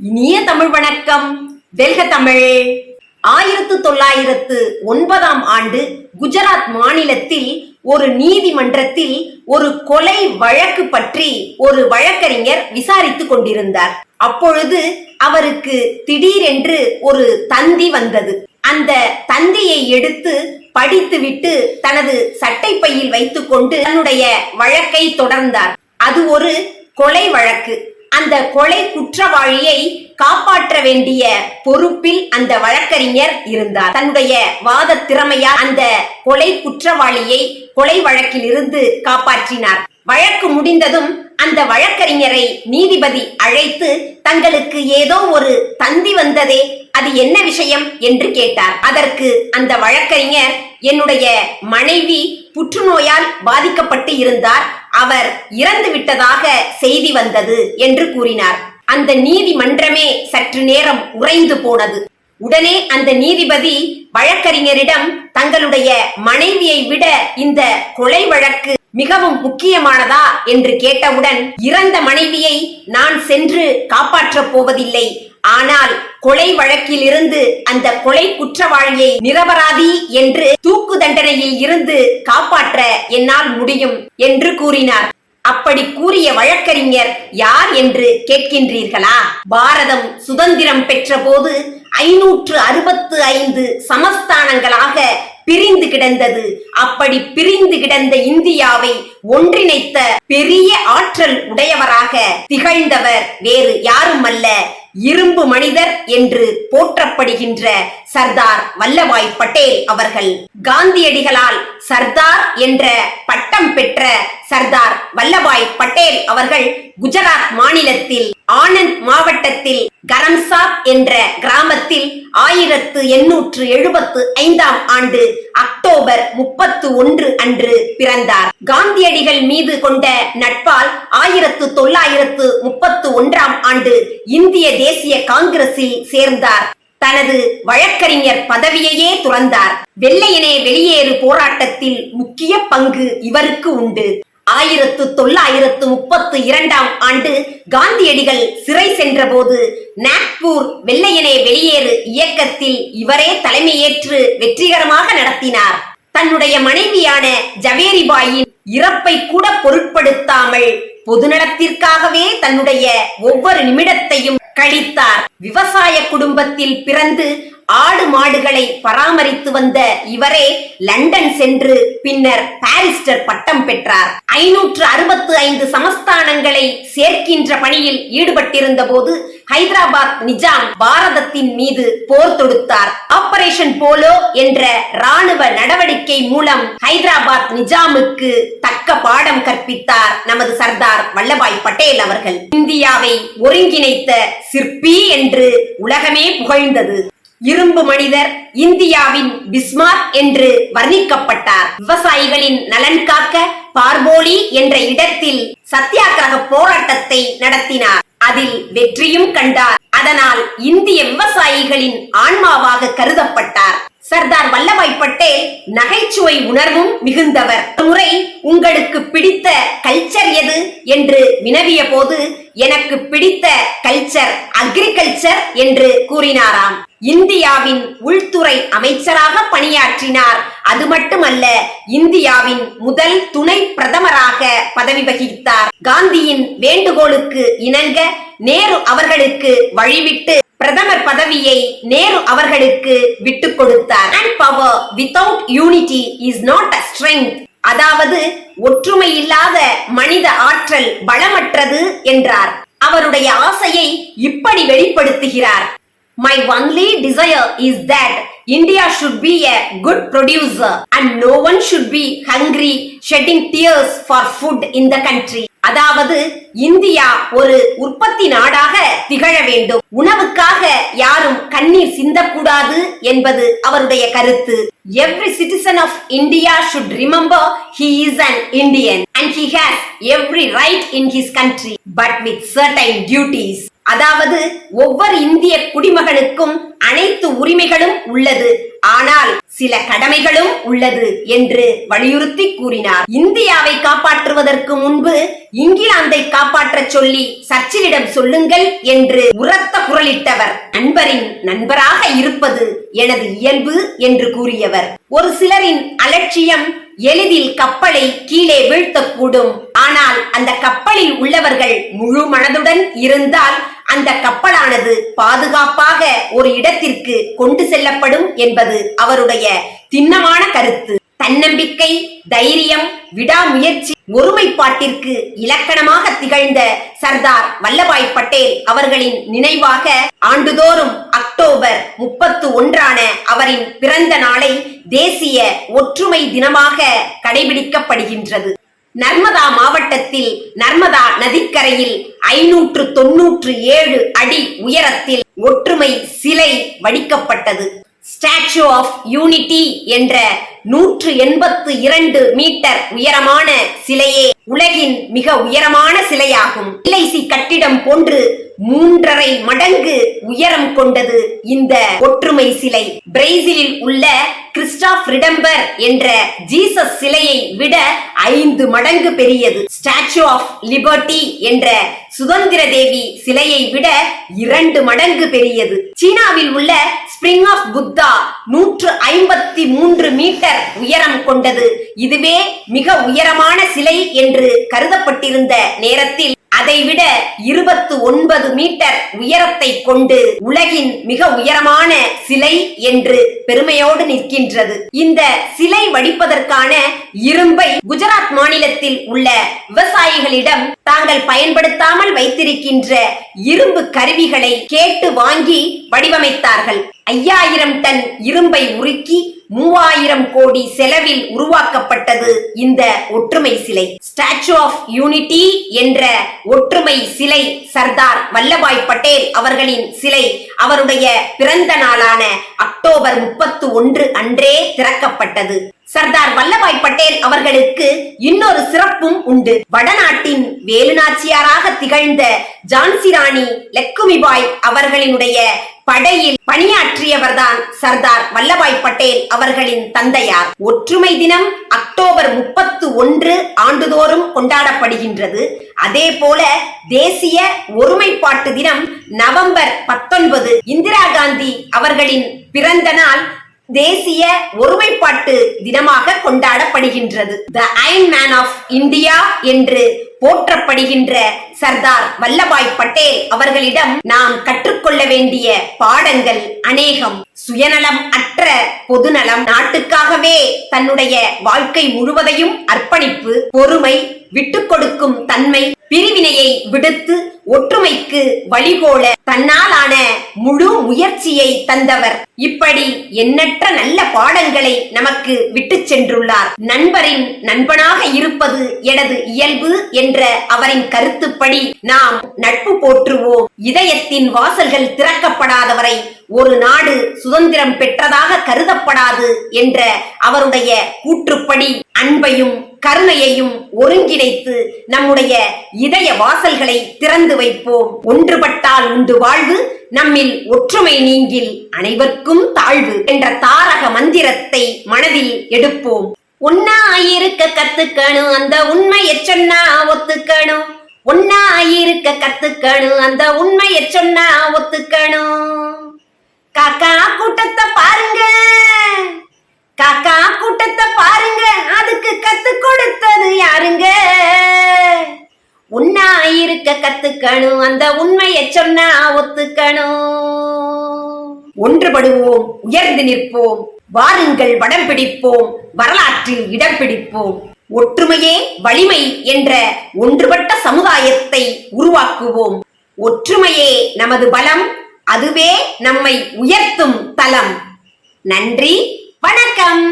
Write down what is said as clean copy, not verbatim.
இனிய தமிழ் வணக்கம். வெல்க தமிழ். 1909 ஆண்டு குஜராத் மாநிலத்தில் ஒரு நீதிமன்றத்தில் ஒரு கொலை வழக்கு பற்றி ஒரு வழக்கறிஞர் விசாரித்துக் கொண்டிருந்தார். அப்பொழுது அவருக்கு திடீரென்று ஒரு தந்தி வந்தது. அந்த தந்தியை எடுத்து படித்துவிட்டு தனது சட்டை பையில் வைத்துக் கொண்டு தன்னுடைய வழக்கை தொடர்ந்தார். அது ஒரு கொலை வழக்கு. அந்த கொலை குற்றவாளியை காப்பாற்ற வேண்டிய பொறுப்பில் அந்த வழக்கறிஞர் இருந்தார். தன்னுடைய வாத திறமையால் அந்த கொலை குற்றவாளியை கொலை வழக்கில் இருந்து காப்பாற்றினார். வழக்கு முடிந்ததும் அந்த வழக்கறிஞரை நீதிபதி அழைத்து, தங்களுக்கு ஏதோ ஒரு தந்தி வந்ததே, அது என்ன விஷயம் என்று கேட்டார். அதற்கு அந்த வழக்கறிஞர், என்னுடைய மனைவி புற்றுநோயால் பாதிக்கப்பட்டு இருந்தார், அவர் இறந்து விட்டதாக செய்தி வந்தது என்று கூறினார். அந்த நீதிமன்றமே சற்று நேரம் உறைந்து போனது. உடனே அந்த நீதிபதி வழக்கறிஞரிடம், தங்களுடைய மனைவியை விட இந்த கொலை வழக்கு மிகவும் முக்கியமானதா என்று கேட்டவுடன், இறந்த மனைவியை நான் சென்று காப்பாற்றப் போவதில்லை, ஆனால் கொலை வழக்கில் இருந்து அந்த கொலை குற்றவாளியை நிரபராதி என்று தூக்கு தண்டனையில் இருந்து காப்பாற்ற என்னால் முடியும் என்று கூறினார். அப்படி கூறிய வழக்கறிஞர் யார் என்று கேட்கின்றீர்களா? பாரதம் சுதந்திரம் பெற்ற போது 565 சமஸ்தானங்களாக பிரிந்து கிடந்தது. அப்படி பிரிந்து கிடந்த இந்தியாவை ஒன்றிணைத்த பெரிய ஆற்றல் உடையவராக திகழ்ந்தவர் வேறு யாரும் அல்ல, இரும்பு மனிதர் என்று போற்றப்படுகின்ற சர்தார் வல்லபாய் பட்டேல் அவர்கள். காந்தியடிகளால் சர்தார் என்ற பட்டம் பெற்ற சர்தார் வல்லபாய் பட்டேல் அவர்கள் குஜராத் மாநிலத்தில் ஆனந்த் மாவட்டத்தில் கரம்சாத் என்ற கிராமத்தில் 1875 ஆண்டு அக்டோபர் 31 அன்று பிறந்தார். காந்தியடிகள் மீது கொண்ட நட்பால் 1931 ஆண்டு இந்திய தேசிய காங்கிரஸில் சேர்ந்தார். தனது வழக்கறிஞர் பதவியையே துறந்தார். வெள்ளையனே வெளியேறு போராட்டத்தில் முக்கிய பங்கு இவருக்கு உண்டு. 1932 ஆண்டு காந்தியடிகள் சிறை சென்ற போது நாக்பூர் வெள்ளையனே வெளியேறு இயக்கத்தில் இவரே தலைமையேற்று வெற்றிகரமாக நடத்தினார். தன்னுடைய மனைவியான ஜவேரிபாயின் இறப்பை கூட பொருட்படுத்தாமல் பொதுநலத்திற்காகவே தன்னுடைய ஒவ்வொரு நிமிடத்தையும் கழித்தார். விவசாய குடும்பத்தில் பிறந்து ஆடு மாடுகளை பராமரித்து வந்த இவரே லண்டன் சென்று பின்னர் பாரிஸ்டர் பட்டம் பெற்றார். 565 சமஸ்தானங்களை சேர்க்கின்ற பணியில் ஈடுபட்டிருந்த போது ஹைதராபாத் நிஜாம் பாரதத்தின் மீது போர் தொடுத்தார். ஆபரேஷன் போலோ என்ற ராணுவ நடவடிக்கை மூலம் ஹைதராபாத் நிஜாமுக்கு தக்க பாடம் கற்பித்தார் நமது சர்தார் வல்லபாய் பட்டேல் அவர்கள். இந்தியாவை ஒருங்கிணைத்த சிற்பி என்று உலகமே புகழ்ந்தது. இரும்பு மனிதர், இந்தியாவின் பிஸ்மார்க் என்று வர்ணிக்கப்பட்டார். விவசாயிகளின் நலன் காக்க பார்போலி என்ற இடத்தில் சத்தியாகிரக போராட்டத்தை நடத்தினார். அதில் வெற்றியும் கண்டார். அதனால் இந்திய விவசாயிகளின் ஆன்மாவாக கருதப்பட்டார். சர்தார் வல்லபாய் பட்டேல் நகைச்சுவை உணர்வும் மிகுந்தவர். முறை உங்களுக்கு பிடித்த கல்ச்சர் எது என்று வினவிய போது, எனக்கு பிடித்த கல்ச்சர் அக்ரிகல்ச்சர் என்று கூறினாராம். இந்தியாவின் உள்துறை அமைச்சராக பணியாற்றினார். அது மட்டுமல்ல, இந்தியாவின் முதல் துணை பிரதமராக பதவி வகித்தார். காந்தியின் வேண்டுகோளுக்கு இணங்க நேரு அவர்களுக்கு வழிவிட்டு பிரதமர் பதவியை நேரு அவர்களுக்கு விட்டுக் கொடுத்தார். And power without unity is not a strength. அதாவது ஒற்றுமை இல்லாத மனித ஆற்றல் பலமற்றது என்றார். அவருடைய ஆசையை இப்படி வெளிப்படுத்துகிறார். My only desire is that India should be a good producer and no one should be hungry shedding tears for food in the country. அதாவது இந்தியா ஒரு உற்பத்தி நாடாக திகழ வேண்டும், உணவுக்காக யாரும் கண்ணீர் சிந்தக்கூடாது என்பது அவருடைய கருத்து. Every citizen of India should remember he is an Indian and he has every right in his country but with certain duties. அதாவது ஒவ்வொரு இந்திய குடிமகனுக்கும் அனைத்து உரிமைகளும் உள்ளது, ஆனால் சில கடமைகளும் உள்ளது என்று வலியுறுத்தி கூறினார். இந்தியாவை காப்பாற்றுவதற்கு முன்பு இங்கிலாந்தை காப்பாற்ற சொல்லி சர்ச்சிலிடம் சொல்லுங்கள் என்று உரத்த குரலிட்டவர். நண்பரின் நண்பராக இருப்பது எனது இயல்பு என்று கூறியவர். ஒரு சிலரின் அலட்சியம் எளிதில் கப்பலை கீழே வீழ்த்தக்கூடும். ஆனால் அந்த கப்பலில் உள்ளவர்கள் முழு மனதுடன் இருந்தால் அந்த கப்பலானது பாதுகாப்பாக ஒரு இடத்திற்கு கொண்டு செல்லப்படும் என்பது அவருடைய திண்ணமான கருத்து. தன்னம்பிக்கை, தைரியம், விடாமுயற்சி, ஒருமைப்பாட்டிற்கு இலக்கணமாக திகழ்ந்த சர்தார் வல்லபாய் பட்டேல் அவர்களின் நினைவாக ஆண்டுதோறும் அக்டோபர் 31 அவரின் பிறந்த நாளை தேசிய ஒற்றுமை தினமாக கடைபிடிக்கப்படுகின்றது. நர்மதா மாவட்டத்தில் நர்மதா நதிக்கரையில் 597 அடி உயரத்தில் ஒற்றுமை சிலை வடிக்கப்பட்டது. ஸ்டாச்சு ஆஃப் யூனிட்டி என்ற 182 மீட்டர் உயரமான சிலையே உலகின் மிக உயரமான சிலையாகும். எல்ஐசி கட்டிடம் போன்று 3.5 மடங்கு உயரம் கொண்டது இந்த ஒற்றுமை சிலை. பிரேசிலில் உள்ள கிறிஸ்டாப் ரிடம்பர் என்ற ஜீசஸ் சிலையை விட 5 மடங்கு பெரியது. ஸ்டாச்சு ஆஃப் லிபர்ட்டி என்ற சுதந்திர தேவி சிலையை விட 2 மடங்கு பெரியது. சீனாவில் உள்ள ஸ்பிரிங் ஆஃப் புத்தா 153 மீட்டர் உயரம் கொண்டது. இதுவே மிக உயரமான சிலை என்று கருதப்பட்டிருந்த நேரத்தில் அதைவிட 29 மீட்டர் உயரத்தை கொண்டு உலகின் மிக உயரமான சிலை என்று பெருமையோடு நிற்கின்றது. இந்த சிலை வடிப்பதற்கான இரும்பை குஜராத் மாநிலத்தில் உள்ள விவசாயிகளிடம் தாங்கள் பயன்படுத்தாமல் வைத்திருக்கின்ற இரும்பு கருவிகளை கேட்டு வாங்கி வடிவமைத்தார்கள். 5000 டன் இரும்பை உருக்கி 3000 கோடி செலவில் உருவாக்கப்பட்டது இந்த ஒற்றுமை சிலை. ஸ்டாச்சு ஆஃப் யூனிட்டி என்ற ஒற்றுமை சிலை சர்தார் வல்லபாய் பட்டேல் அவர்களின் சிலை அவருடைய பிறந்த நாளான அக்டோபர் 31 அன்றே திறக்கப்பட்டது. சர்தார் வல்லபாய் பட்டேல் அவர்களுக்கு இன்னொரு சிறப்பும் உண்டு. வடநாட்டின் வேலுநாச்சியாராக திகழ்ந்த ஜான்சி ராணி லட்சுமிபாய் அவர்களினுடைய படையில் பணியாற்றியவர்தான் சர்தார் வல்லபாய் பட்டேல் அவர்களின் தந்தையார். ஒற்றுமை தினம் அக்டோபர் 31 ஆண்டுதோறும் கொண்டாடப்படுகின்றது. அதே போல தேசிய ஒருமைப்பாட்டு தினம் நவம்பர் 19 இந்திரா காந்தி அவர்களின் பிறந்த நாள் தேசிய ஒருமைப்பாட்டு தினமாக கொண்டாடப்படுகின்றது. தி அயர்ன் மேன் ஆஃப் இந்தியா என்று போற்றப்படுகின்ற சர்தார் வல்லபாய் பட்டேல் அவர்களிடம் நாம் கற்றுக்கொள்ள வேண்டிய பாடங்கள் அநேகம். சுயநலம் அற்ற பொதுநலம், நாட்டுக்காகவே தன்னுடைய வாழ்க்கை முழுவதையும் அர்ப்பணிப்பு, பொறுமை, விட்டுக் கொடுக்கும் தன்மை, பிரிவினையை விடுத்து ஒற்றுமைக்கு வழிகோல தன்னாலான முழு முயற்சியை தந்தவர். இப்படி எண்ணற்ற நல்ல பாடங்களை நமக்கு விட்டு சென்றுள்ளார். நண்பரின் நண்பனாக இருப்பது எனது இயல்பு என்ற அவரின் கருத்துப்படி நாம் நட்பு போற்றுவோம். இதயத்தின் வாசல்கள் திறக்கப்படாதவரை ஒரு நாடு சுதந்திரம் பெற்றதாக கருதப்படாது என்ற அவருடைய கூற்றுப்படி அன்பையும் கருணையையும் ஒருங்கிணைத்து நம்முடைய இதய வாசல்களை திறந்து வைப்போம். ஒன்றுபட்டால் உண்டு வாழ்வு, நம்மில் ஒற்றுமை நீங்கில் அனைவருக்கும் தாழ்வு என்ற தாரக மந்திரத்தை மனதில் எடுப்போம். ஒன்னாயிருக்க கத்துக்கணும், அந்த உண்மையை சொன்னா ஒத்துக்கணும். ஒன்னாயிருக்க கத்துக்கணும், அந்த உண்மையை சொன்னா ஒத்துக்கணும். காக்கா கூட்டத்தை பாருங்க, காக்கா கூட்டத்தை பாருங்க, அதுக்கு கத்து கொடுத்தது யாருங்க? ஒன்னாயிருக்க கத்துக்கணும், அந்த உண்மையை சொன்னா ஒத்துக்கணும். ஒன்றுபடுவோம், உயர்ந்து நிற்போம், வாருங்கள் வடம் பிடிப்போம், வரலாற்றில் இடம் பிடிப்போம். ஒற்றுமையே வலிமை என்ற ஒன்றுபட்ட சமுதாயத்தை உருவாக்குவோம். ஒற்றுமையே நமது பலம், அதுவே நம்மை உயர்த்தும் தலம். நன்றி, வணக்கம்.